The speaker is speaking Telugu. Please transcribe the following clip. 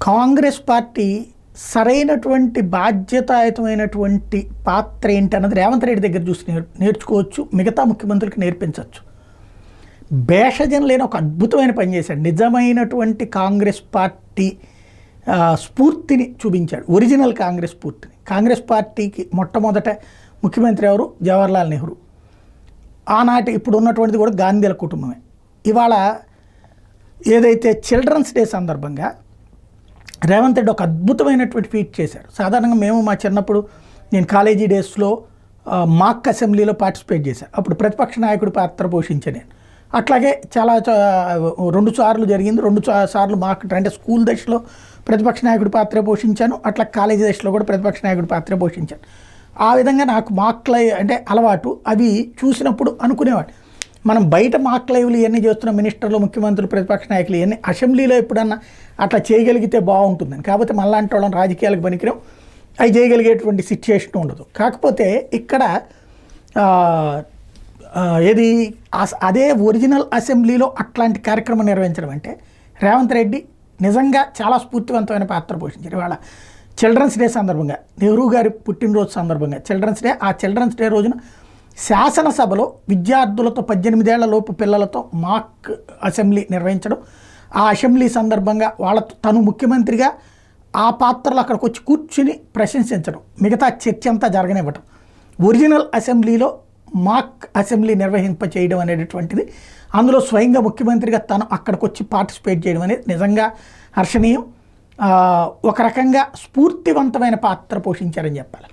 కాంగ్రెస్ పార్టీ సరైనటువంటి బాధ్యతాయుతమైనటువంటి పాత్ర ఏంటన్నది రేవంత్ రెడ్డి దగ్గర చూసి నేర్చుకోవచ్చు, మిగతా ముఖ్యమంత్రులకి నేర్పించవచ్చు. భేషజం లేని ఒక అద్భుతమైన పని చేశాడు. నిజమైనటువంటి కాంగ్రెస్ పార్టీ స్ఫూర్తిని చూపించాడు, ఒరిజినల్ కాంగ్రెస్ స్ఫూర్తిని. కాంగ్రెస్ పార్టీకి మొట్టమొదట ముఖ్యమంత్రి ఎవరు? జవహర్లాల్ నెహ్రూ. ఆనాటి ఇప్పుడు ఉన్నటువంటిది కూడా గాంధీల కుటుంబమే. ఇవాళ ఏదైతే చిల్డ్రన్స్ డే సందర్భంగా రేవంత్ రెడ్డి ఒక అద్భుతమైనటువంటి ఫీట్ చేశాడు. సాధారణంగా మేము మా చిన్నప్పుడు నేను కాలేజీ డేస్లో మాక్ అసెంబ్లీలో పార్టిసిపేట్ చేశాను. అప్పుడు ప్రతిపక్ష నాయకుడి పాత్ర పోషించాను నేను. అట్లాగే చాలా 2 సార్లు జరిగింది. 2 సార్లు మాక్ అంటే స్కూల్ దశలో ప్రతిపక్ష నాయకుడి పాత్ర పోషించాను, అట్లా కాలేజీ దశలో కూడా ప్రతిపక్ష నాయకుడి పాత్ర పోషించాను. ఆ విధంగా నాకు మాక్ లైవ్ అంటే అలవాటు. అవి చూసినప్పుడు అనుకునేవాడు, మనం బయట మాక్ లైవ్లు ఇవన్నీ చేస్తున్న మినిస్టర్లు, ముఖ్యమంత్రులు, ప్రతిపక్ష నాయకులు ఇవన్నీ అసెంబ్లీలో ఎప్పుడన్నా అట్లా చేయగలిగితే బాగుంటుందని. కాకపోతే మళ్ళాంటి వాళ్ళని రాజకీయాలకు పనికిరాం, అవి చేయగలిగేటువంటి సిచ్యుయేషన్ ఉండదు. కాకపోతే ఇక్కడ ఏది అదే ఒరిజినల్ అసెంబ్లీలో అట్లాంటి కార్యక్రమం నిర్వహించడం అంటే రేవంత్ రెడ్డి నిజంగా చాలా స్ఫూర్తివంతమైన పాత్ర పోషించారు. ఇవాళ చిల్డ్రన్స్ డే సందర్భంగా, నెహ్రూ గారి పుట్టినరోజు సందర్భంగా చిల్డ్రన్స్ డే, ఆ చిల్డ్రన్స్ డే రోజున శాసనసభలో విద్యార్థులతో 18 ఏళ్ల లోపు పిల్లలతో మాక్ అసెంబ్లీ నిర్వహించడం, ఆ అసెంబ్లీ సందర్భంగా తను ముఖ్యమంత్రిగా ఆ పాత్రలో అక్కడికి వచ్చి కూర్చుని ప్రశంసించడం, మిగతా చర్చ అంతా జరగనివ్వటం, ఒరిజినల్ అసెంబ్లీలో మాక్ అసెంబ్లీ నిర్వహింపచేయడం అనేటటువంటిది, అందులో స్వయంగా ముఖ్యమంత్రిగా తను అక్కడికి వచ్చి పార్టిసిపేట్ చేయడం అనేది నిజంగా హర్షణీయం. ఒక రకంగా స్ఫూర్తివంతమైన పాత్ర పోషించారని చెప్పాలి.